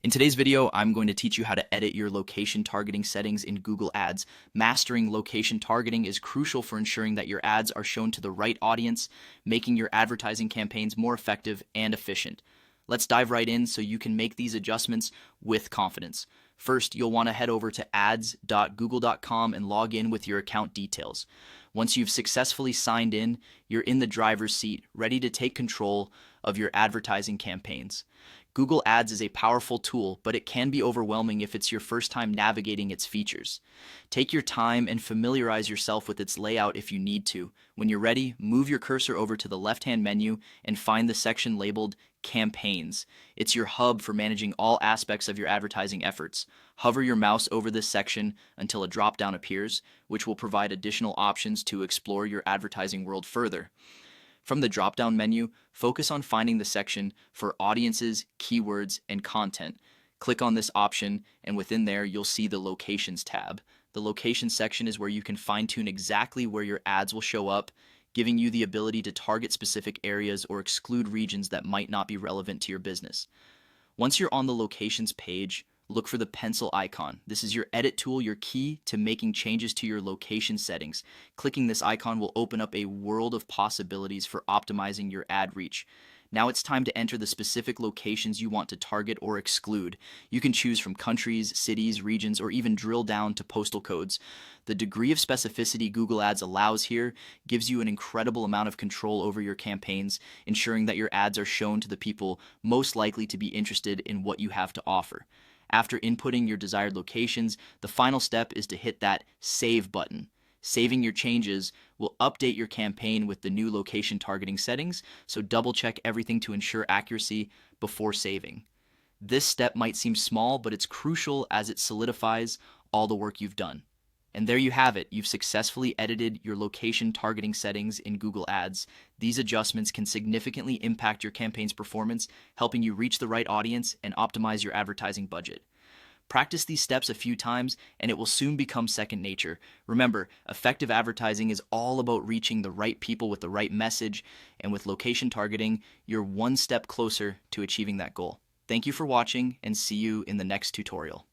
In today's video, I'm going to teach you how to edit your location targeting settings in Google Ads. Mastering location targeting is crucial for ensuring that your ads are shown to the right audience, making your advertising campaigns more effective and efficient. Let's dive right in so you can make these adjustments with confidence. First, you'll want to head over to ads.google.com and log in with your account details. Once you've successfully signed in, you're in the driver's seat, ready to take control of your advertising campaigns. Google Ads is a powerful tool, but it can be overwhelming if it's your first time navigating its features. Take your time and familiarize yourself with its layout if you need to. When you're ready, move your cursor over to the left-hand menu and find the section labeled Campaigns. It's your hub for managing all aspects of your advertising efforts. Hover your mouse over this section until a drop-down appears, which will provide additional options to explore your advertising world further. From the drop-down menu, focus on finding the section for Audiences, Keywords, and Content. Click on this option, and within there, you'll see the Locations tab. The Locations section is where you can fine-tune exactly where your ads will show up, giving you the ability to target specific areas or exclude regions that might not be relevant to your business. Once you're on the Locations page, look for the pencil icon. This is your edit tool, your key to making changes to your location settings. Clicking this icon will open up a world of possibilities for optimizing your ad reach. Now it's time to enter the specific locations you want to target or exclude. You can choose from countries, cities, regions, or even drill down to postal codes. The degree of specificity Google Ads allows here gives you an incredible amount of control over your campaigns, ensuring that your ads are shown to the people most likely to be interested in what you have to offer. After inputting your desired locations, the final step is to hit that Save button. Saving your changes will update your campaign with the new location targeting settings, so double check everything to ensure accuracy before saving. This step might seem small, but it's crucial as it solidifies all the work you've done. And there you have it. You've successfully edited your location targeting settings in Google Ads. These adjustments can significantly impact your campaign's performance, helping you reach the right audience and optimize your advertising budget. Practice these steps a few times and it will soon become second nature. Remember, effective advertising is all about reaching the right people with the right message, and with location targeting, you're one step closer to achieving that goal. Thank you for watching, and see you in the next tutorial.